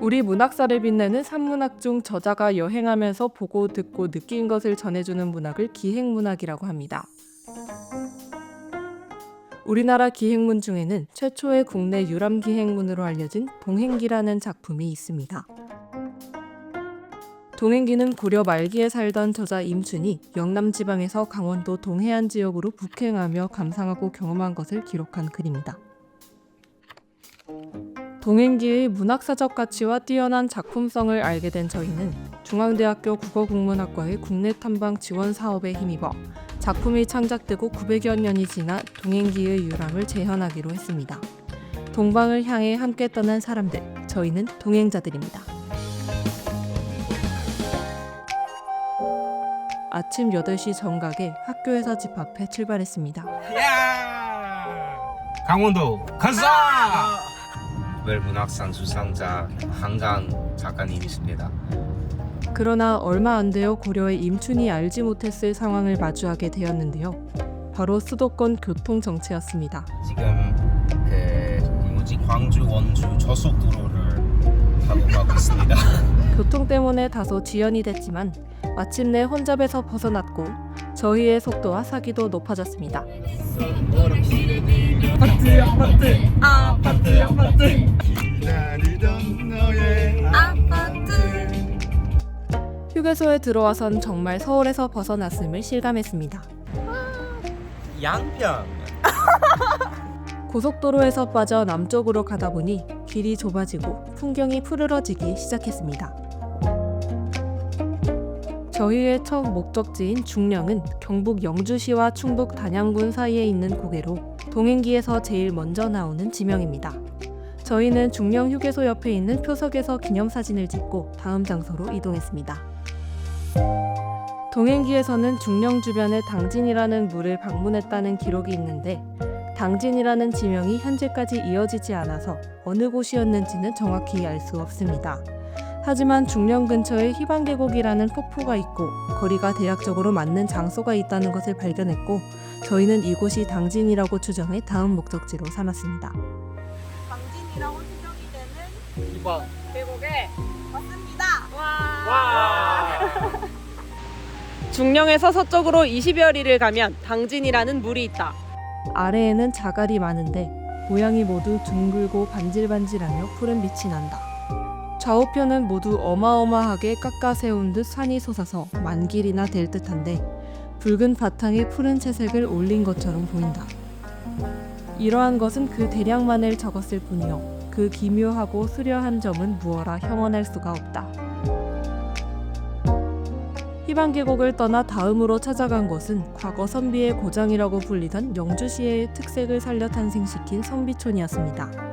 우리 문학사를 빛내는 산문학 중 저자가 여행하면서 보고 듣고 느낀 것을 전해주는 문학을 기행문학이라고 합니다. 우리나라 기행문 중에는 최초의 국내 유람기행문으로 알려진 동행기라는 작품이 있습니다. 동행기는 고려 말기에 살던 저자 임춘이 영남지방에서 강원도 동해안 지역으로 북행하며 감상하고 경험한 것을 기록한 글입니다. 동행기의 문학사적 가치와 뛰어난 작품성을 알게 된 저희는 중앙대학교 국어국문학과의 국내 탐방 지원 사업에 힘입어 작품이 창작되고 900여 년이 지나 동행기의 유람을 재현하기로 했습니다. 동방을 향해 함께 떠난 사람들, 저희는 동행자들입니다. 아침 8시 정각에 학교에서 집 앞에 출발했습니다. 강원도 가자! 노벨문학상 수상자 한강 작가님이십니다. 그러나 얼마 안 되어 고려의 임춘이 알지 못했을 상황을 마주하게 되었는데요. 바로 수도권 교통정체였습니다. 지금 광주 원주 저속도로를 타고 가고 있습니다. 교통 때문에 다소 지연이 됐지만 마침내 혼잡에서 벗어났고 저희의 속도와 사기도 높아졌습니다. 아파트 기다리던 너의 아파트. 휴게소에 들어와선 정말 서울에서 벗어났음을 실감했습니다. 양평. 고속도로에서 빠져 남쪽으로 가다 보니 길이 좁아지고 풍경이 푸르러지기 시작했습니다. 저희의 첫 목적지인 중령은 경북 영주시와 충북 단양군 사이에 있는 고개로 동행기에서 제일 먼저 나오는 지명입니다. 저희는 중령 휴게소 옆에 있는 표석에서 기념사진을 찍고 다음 장소로 이동했습니다. 동행기에서는 중령 주변에 당진이라는 물을 방문했다는 기록이 있는데 당진이라는 지명이 현재까지 이어지지 않아서 어느 곳이었는지는 정확히 알 수 없습니다. 하지만 중령 근처에 희방계곡이라는 폭포가 있고 거리가 대략적으로 맞는 장소가 있다는 것을 발견했고 저희는 이곳이 당진이라고 추정해 다음 목적지로 삼았습니다. 당진이라고 추정이 되는 2번 계곡에 왔습니다. 와! 중령에서 서쪽으로 20여 리를 가면 당진이라는 물이 있다. 아래에는 자갈이 많은데 모양이 모두 둥글고 반질반질하며 푸른 빛이 난다. 좌우편은 모두 어마어마하게 깎아 세운 듯 산이 솟아서 만길이나 될 듯한데 붉은 바탕에 푸른 채색을 올린 것처럼 보인다. 이러한 것은 그 대략만을 적었을 뿐이요 그 기묘하고 수려한 점은 무어라 형언할 수가 없다. 희방계곡을 떠나 다음으로 찾아간 곳은 과거 선비의 고장이라고 불리던 영주시의 특색을 살려 탄생시킨 선비촌이었습니다.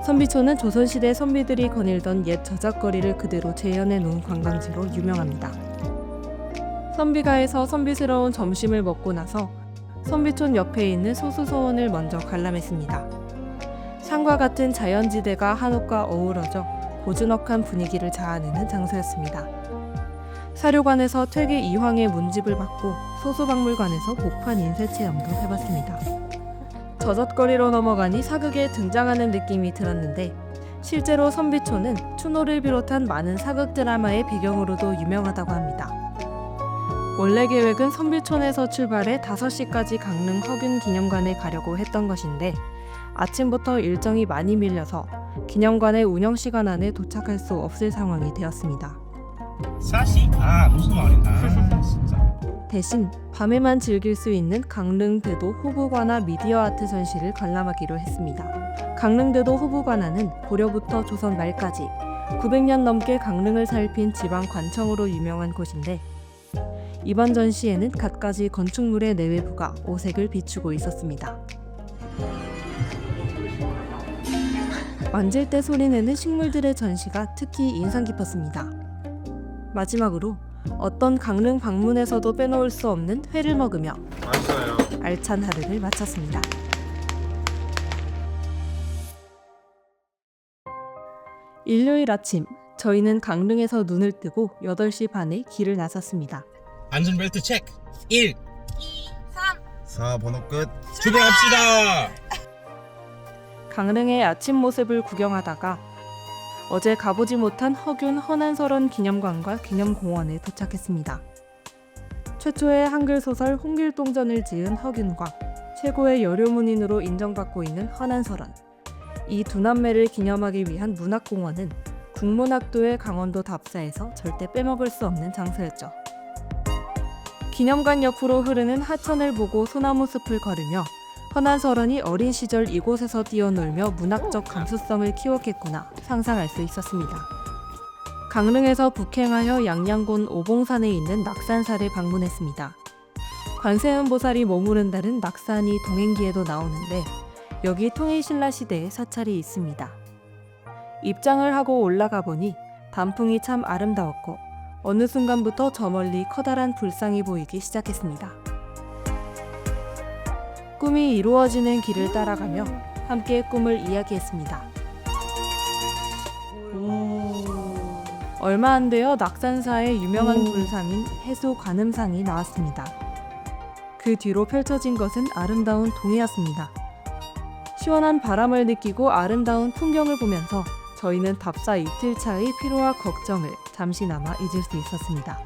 선비촌은 조선시대 선비들이 거닐던 옛 저작거리를 그대로 재현해 놓은 관광지로 유명합니다. 선비가에서 선비스러운 점심을 먹고 나서 선비촌 옆에 있는 소수소원을 먼저 관람했습니다. 산과 같은 자연지대가 한옥과 어우러져 고즈넉한 분위기를 자아내는 장소였습니다. 사료관에서 퇴계 이황의 문집을 받고 소수박물관에서 복판 인쇄 체험도 해봤습니다. 저잣거리로 넘어가니 사극에 등장하는 느낌이 들었는데 실제로 선비촌은 추노를 비롯한 많은 사극 드라마의 배경으로도 유명하다고 합니다. 원래 계획은 선비촌에서 출발해 5시까지 강릉 허균기념관에 가려고 했던 것인데 아침부터 일정이 많이 밀려서 기념관의 운영시간 안에 도착할 수 없을 상황이 되었습니다. 사시? 무슨 말인가? 진짜. 대신 밤에만 즐길 수 있는 강릉대도 호부관화 미디어 아트 전시를 관람하기로 했습니다. 강릉대도 호부관화는 고려부터 조선 말까지 900년 넘게 강릉을 살핀 지방 관청으로 유명한 곳인데 이번 전시에는 갖가지 건축물의 내외부가 오색을 비추고 있었습니다. 만질 때 소리내는 식물들의 전시가 특히 인상 깊었습니다. 마지막으로 어떤 강릉 방문에서도 빼놓을 수 없는 회를 먹으며 맛있어요. 알찬 하루를 마쳤습니다. 일요일 아침, 저희는 강릉에서 눈을 뜨고 8시 반에 길을 나섰습니다. 안전벨트 체크. 1, 2, 3. 4 번호 끝. 출발합시다. 강릉의 아침 모습을 구경하다가 어제 가보지 못한 허균 허난설원 기념관과 기념공원에 도착했습니다. 최초의 한글 소설 홍길동전을 지은 허균과 최고의 여료문인으로 인정받고 있는 허난설원. 이 두 남매를 기념하기 위한 문학공원은 국문학도의 강원도 답사에서 절대 빼먹을 수 없는 장소였죠. 기념관 옆으로 흐르는 하천을 보고 소나무 숲을 걸으며 허난설원이 어린 시절 이곳에서 뛰어놀며 문학적 감수성을 키웠겠구나 상상할 수 있었습니다. 강릉에서 북행하여 양양군 오봉산에 있는 낙산사를 방문했습니다. 관세음 보살이 머무른다는 낙산이 동행기에도 나오는데 여기 통일신라 시대의 사찰이 있습니다. 입장을 하고 올라가 보니 단풍이 참 아름다웠고 어느 순간부터 저 멀리 커다란 불상이 보이기 시작했습니다. 꿈이 이루어지는 길을 따라가며 함께 꿈을 이야기했습니다. 얼마 안 되어 낙산사의 유명한 불상인 해수 관음상이 나왔습니다. 그 뒤로 펼쳐진 것은 아름다운 동해였습니다. 시원한 바람을 느끼고 아름다운 풍경을 보면서 저희는 답사 이틀 차의 피로와 걱정을 잠시나마 잊을 수 있었습니다.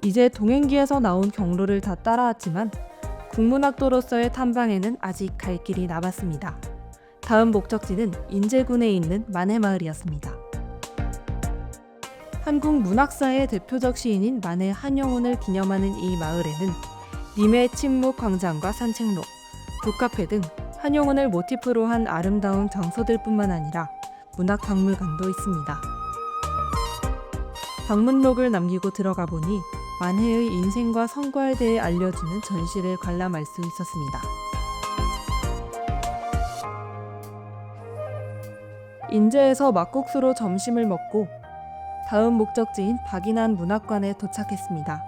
이제 동행기에서 나온 경로를 다 따라왔지만 국문학도로서의 탐방에는 아직 갈 길이 남았습니다. 다음 목적지는 인제군에 있는 만해마을이었습니다. 한국 문학사의 대표적 시인인 만해 한영운을 기념하는 이 마을에는 님의 침묵 광장과 산책로, 북카페 등 한영운을 모티프로 한 아름다운 장소들뿐만 아니라 문학박물관도 있습니다. 방문록을 남기고 들어가 보니 만해의 인생과 성과에 대해 알려주는 전시를 관람할 수 있었습니다. 인제에서 막국수로 점심을 먹고 다음 목적지인 박인한 문학관에 도착했습니다.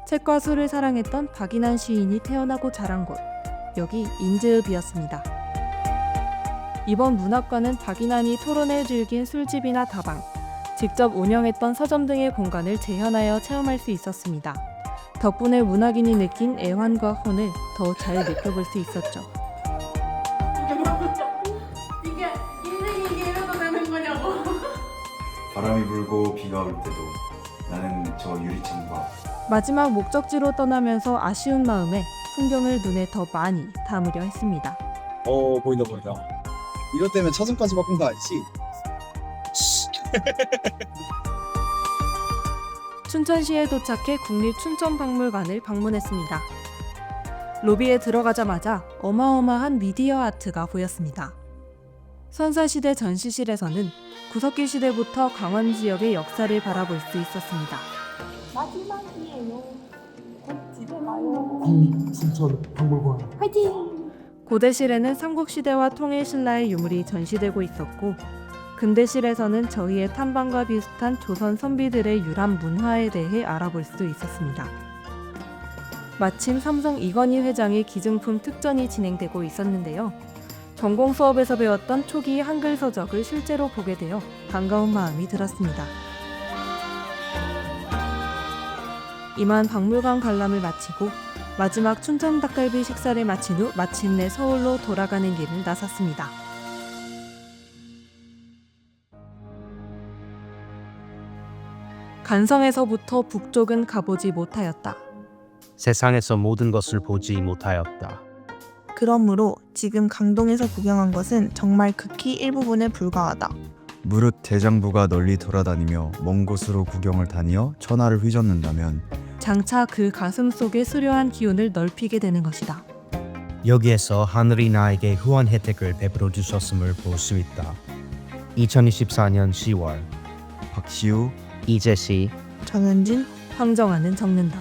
책과 술을 사랑했던 박인한 시인이 태어나고 자란 곳, 여기 인제읍이었습니다. 이번 문학관은 박인한이 토론을 즐긴 술집이나 다방, 직접 운영했던 서점 등의 공간을 재현하여 체험할 수 있었습니다. 덕분에 문학인이 느낀 애환과 혼을 더 잘 느껴볼 수 있었죠. 이게 인생이 이게 이래도 되는 거냐고. 바람이 불고 비가 올 때도 나는 저 유리창과 마지막 목적지로 떠나면서 아쉬운 마음에 풍경을 눈에 더 많이 담으려 했습니다. 보인다. 이것 때문에 차선까지 바꾼 거 알지? 춘천시에 도착해 국립춘천박물관을 방문했습니다. 로비에 들어가자마자 어마어마한 미디어 아트가 보였습니다. 선사시대 전시실에서는 구석기 시대부터 강원 지역의 역사를 바라볼 수 있었습니다. 마지막이에요. 곧 집에 가요. 춘천 박물관. 화이팅! 고대실에는 삼국시대와 통일신라의 유물이 전시되고 있었고 근대실에서는 저희의 탐방과 비슷한 조선 선비들의 유람 문화에 대해 알아볼 수 있었습니다. 마침 삼성 이건희 회장의 기증품 특전이 진행되고 있었는데요. 전공 수업에서 배웠던 초기 한글 서적을 실제로 보게 되어 반가운 마음이 들었습니다. 이만 박물관 관람을 마치고 마지막 춘천 닭갈비 식사를 마친 후 마침내 서울로 돌아가는 길을 나섰습니다. 간성에서부터 북쪽은 가보지 못하였다. 세상에서 모든 것을 보지 못하였다. 그러므로 지금 강동에서 구경한 것은 정말 극히 일부분에 불과하다. 무릇 대장부가 널리 돌아다니며 먼 곳으로 구경을 다니어 천하를 휘젓는다면 장차 그 가슴 속의 수려한 기운을 넓히게 되는 것이다. 여기에서 하늘이 나에게 후원 혜택을 베풀어 주셨음을 볼 수 있다. 2024년 10월 박시우 이재시 정현진 황정아는 적는다.